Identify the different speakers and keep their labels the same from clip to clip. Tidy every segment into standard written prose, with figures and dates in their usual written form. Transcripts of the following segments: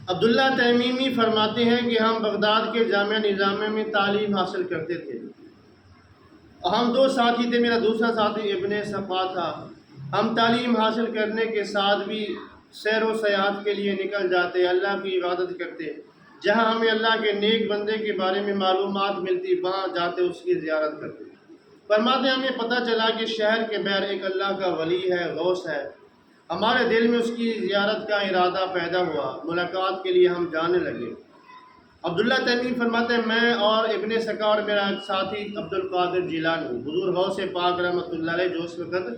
Speaker 1: عبداللہ تیمیمی فرماتے ہیں کہ ہم بغداد کے جامعہ نظامیہ میں تعلیم حاصل کرتے تھے۔ ہم دو ساتھی تھے، میرا دوسرا ساتھی ابن صفا تھا۔ ہم تعلیم حاصل کرنے کے ساتھ بھی سیر و سیاحت کے لیے نکل جاتے، اللہ کی عبادت کرتے، جہاں ہمیں اللہ کے نیک بندے کے بارے میں معلومات ملتی وہاں جاتے، اس کی زیارت کرتے۔ فرماتے ہیں ہمیں پتہ چلا کہ شہر کے بہر ایک اللہ کا ولی ہے، غوث ہے۔ ہمارے دل میں اس کی زیارت کا ارادہ پیدا ہوا، ملاقات کے لیے ہم جانے لگے۔ عبداللہ تیمیمی فرماتے ہیں میں اور ابن سکا اور میرا ایک ساتھی عبد القادر جیلانی حضور غوث پاک رحمۃ اللہ علیہ جو اس وقت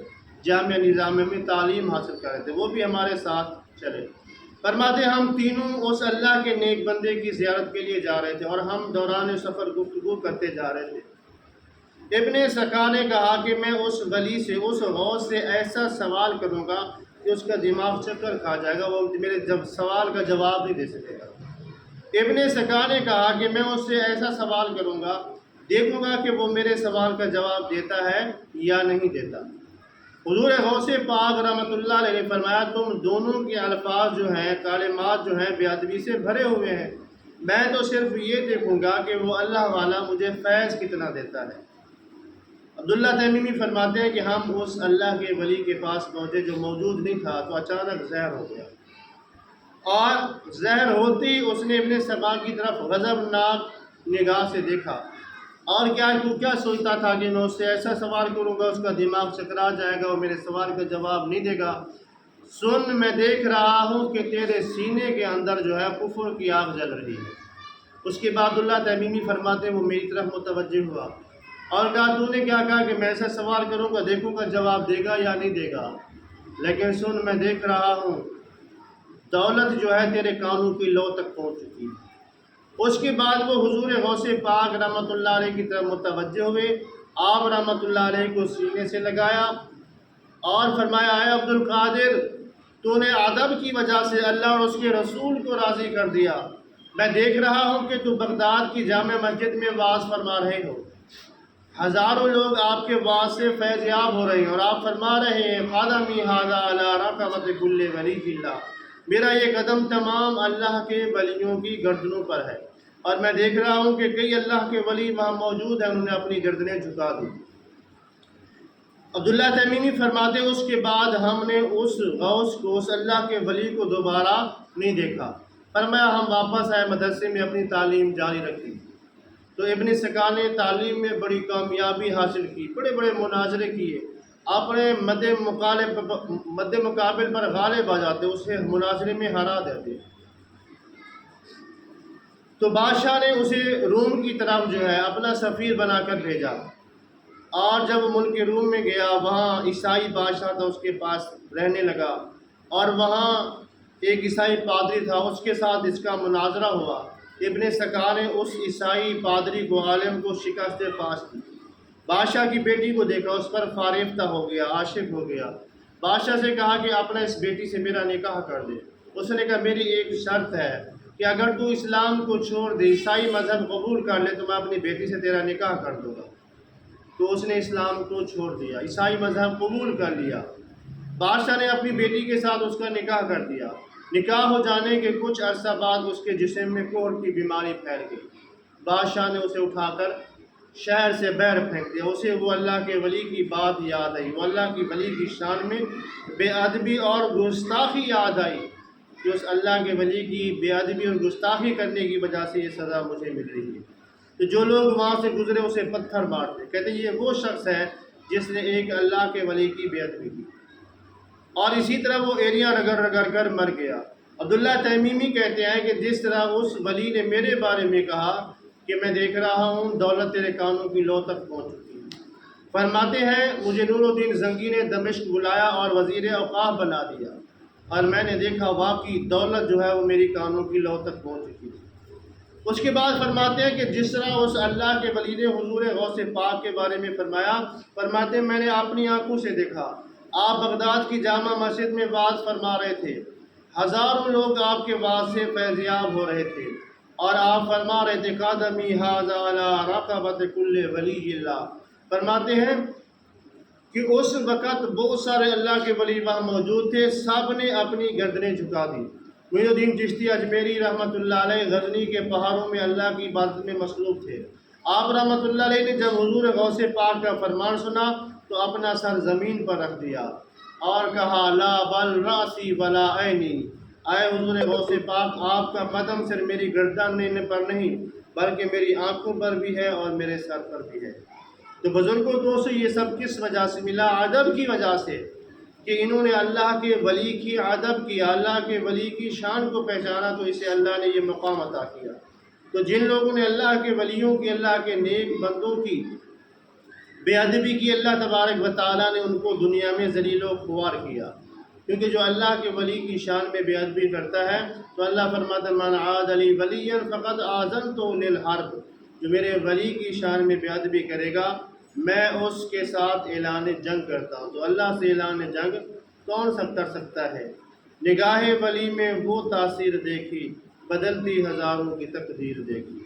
Speaker 1: جامعہ نظامیہ میں تعلیم حاصل کر رہے تھے، وہ بھی ہمارے ساتھ چلے۔ فرماتے ہیں ہم تینوں اس اللہ کے نیک بندے کی زیارت کے لیے جا رہے تھے اور ہم دوران سفر گفتگو کرتے جا رہے تھے۔ ابن سکا نے کہا کہ میں اس ولی سے، اس غوث سے ایسا سوال کروں گا کہ اس کا دماغ چکر کھا جائے گا، وہ میرے سوال کا جواب نہیں دے سکے گا۔ ابن سکا نے کہا کہ میں اس سے ایسا سوال کروں گا، دیکھوں گا کہ وہ میرے سوال کا جواب دیتا ہے یا نہیں دیتا۔ حضور غوث پاک رحمۃ اللہ علیہ نے فرمایا تم دونوں کے الفاظ جو ہیں، کلمات جو ہیں بے ادبی سے بھرے ہوئے ہیں، میں تو صرف یہ دیکھوں گا کہ وہ اللہ والا مجھے فیض کتنا دیتا ہے۔ عبداللہ تیمیمی فرماتے ہیں کہ ہم اس اللہ کے ولی کے پاس پہنچے جو موجود نہیں تھا، تو اچانک زہر ہو گیا، اور زہر ہوتی اس نے ابن سبا کی طرف غضبناک نگاہ سے دیکھا، اور تو کیا سوچتا تھا کہ میں اس سے ایسا سوال کروں گا، اس کا دماغ چکرا جائے گا، وہ میرے سوال کا جواب نہیں دے گا۔ سن، میں دیکھ رہا ہوں کہ تیرے سینے کے اندر جو ہے کفر کی آگ جل رہی ہے۔ اس کے بعد اللہ تیمیمی فرماتے ہیں وہ میری طرف متوجہ ہوا اور کہا تو نے کیا کہا کہ میں ایسا سوال کروں گا، دیکھوں گا جواب دے گا یا نہیں دے گا، لیکن سن میں دیکھ رہا ہوں دولت جو ہے تیرے کانوں کی لو تک پہنچ چکی ہے۔ اس کے بعد وہ حضور غوث پاک رحمۃ اللہ علیہ کی طرف متوجہ ہوئے، آپ رحمۃ اللہ علیہ کو سینے سے لگایا اور فرمایا اے عبد القادر، تو نے ادب کی وجہ سے اللہ اور اس کے رسول کو راضی کر دیا۔ میں دیکھ رہا ہوں کہ تو بغداد کی جامع مسجد میں وعظ فرما رہے ہو، ہزاروں لوگ آپ کے وعظ سے فیض یاب ہو رہے ہیں، اور آپ فرما رہے ہیں قدمی ھذا علی رقبۃ کل ولی اللہ، میرا یہ قدم تمام اللہ کے ولیوں کی گردنوں پر ہے، اور میں دیکھ رہا ہوں کہ کئی اللہ کے ولی وہاں موجود ہیں، انہوں نے اپنی گردنیں جھکا دی۔ عبداللہ تیمیمی فرماتے ہیں اس کے بعد ہم نے اس غوث کو، اس اللہ کے ولی کو دوبارہ نہیں دیکھا۔ فرمایا ہم واپس آئے مدرسے میں اپنی تعلیم جاری رکھی، تو ابن سکا نے تعلیم میں بڑی کامیابی حاصل کی، بڑے بڑے مناظرے کیے، اپنے مد مقابل پر غالب آ جاتے، اسے مناظرے میں ہرا دیتے۔ تو بادشاہ نے اسے روم کی طرف جو ہے اپنا سفیر بنا کر بھیجا، اور جب ملک روم میں گیا وہاں عیسائی بادشاہ تھا، اس کے پاس رہنے لگا، اور وہاں ایک عیسائی پادری تھا، اس کے ساتھ اس کا مناظرہ ہوا۔ ابن سکا نے اس عیسائی پادری کو، عالم کو شکست فاش دی، بادشاہ کی بیٹی کو دیکھا، اس پر فارفتہ ہو گیا، عاشق ہو گیا۔ بادشاہ سے کہا کہ اپنا اس بیٹی سے میرا نکاح کر دے۔ اس نے کہا میری ایک شرط ہے کہ اگر تو اسلام کو چھوڑ دے، عیسائی مذہب قبول کر لے، تو میں اپنی بیٹی سے تیرا نکاح کر دوں گا۔ تو اس نے اسلام کو چھوڑ دیا، عیسائی مذہب قبول کر لیا۔ بادشاہ نے اپنی بیٹی کے ساتھ اس کا نکاح کر دیا۔ نکاح ہو جانے کے کچھ عرصہ بعد اس کے جسم میں کوڑ کی بیماری پھیل گئی۔ بادشاہ نے اسے اٹھا کر شہر سے باہر پھینک دیا۔ اسے وہ اللہ کے ولی کی بات یاد آئی، وہ اللہ کی ولی کی شان میں بے ادبی اور گستاخی یاد آئی کہ اس اللہ کے ولی کی بے ادبی اور گستاخی کرنے کی وجہ سے یہ سزا مجھے مل رہی ہے۔ تو جو لوگ وہاں سے گزرے اسے پتھر مارتے، کہتے یہ وہ شخص ہے جس نے ایک اللہ کے ولی کی بے ادبی کی، اور اسی طرح وہ ایریا رگڑ رگڑ کر مر گیا۔ عبداللہ تیمیمی کہتے ہیں کہ جس طرح اس ولی نے میرے بارے میں کہا کہ میں دیکھ رہا ہوں دولت تیرے کانوں کی لو تک پہنچ چکی ہے۔ فرماتے ہیں مجھے نور الدین زنگی نے دمشق بلایا اور وزیر اوقاف بنا دیا، اور میں نے دیکھا واقعی دولت جو ہے وہ میری کانوں کی لو تک پہنچ چکی ہے۔ اس کے بعد فرماتے ہیں کہ جس طرح اس اللہ کے ولی نے حضور غوث پاک کے بارے میں فرمایا، فرماتے ہیں میں نے اپنی آنکھوں سے دیکھا، آپ بغداد کی جامع مسجد میں وعظ فرما رہے تھے، ہزاروں لوگ آپ کے وعظ سے فیضیاب ہو رہے تھے، اور آپ فرما رہے تھے قدمی ھذا علی رقبۃ کل ولی اللہ۔ فرماتے ہیں کہ اس وقت بہت سارے اللہ کے ولی وہاں موجود تھے، سب نے اپنی گردنیں جھکا دی، معین الدین چشتی اجمیری رحمۃ اللہ علیہ غزنی کے پہاڑوں میں اللہ کی عبادت میں مصروف تھے۔ آپ رحمۃ اللہ علیہ نے جب حضور غوث پاک کا فرمان سنا تو اپنا سر زمین پر رکھ دیا اور کہا لا بل راسی ولا عینی، اے حضور غوث پاک، آپ کا قدم صرف میری گردن پر نہیں بلکہ میری آنکھوں پر بھی ہے اور میرے سر پر بھی ہے۔ تو بزرگوں دوستو، یہ سب کس وجہ سے ملا؟ ادب کی وجہ سے، کہ انہوں نے اللہ کے ولی کی ادب کیا، اللہ کے ولی کی شان کو پہچانا، تو اسے اللہ نے یہ مقام عطا کیا۔ تو جن لوگوں نے اللہ کے ولیوں کی، اللہ کے نیک بندوں کی بے ادبی کی، اللہ تبارک و تعالیٰ نے ان کو دنیا میں ذلیل و خوار کیا، کیونکہ جو اللہ کے ولی کی شان میں بے ادبی کرتا ہے تو اللہ فرماتا ہے من عاد لی ولیا فقد آذنتہ للحرب، جو میرے ولی کی شان میں بے ادبی کرے گا میں اس کے ساتھ اعلان جنگ کرتا ہوں۔ تو اللہ سے اعلان جنگ کون سب کر سکتا ہے؟ نگاہ ولی میں وہ تاثیر دیکھی، بدلتی ہزاروں کی تقدیر دیکھی۔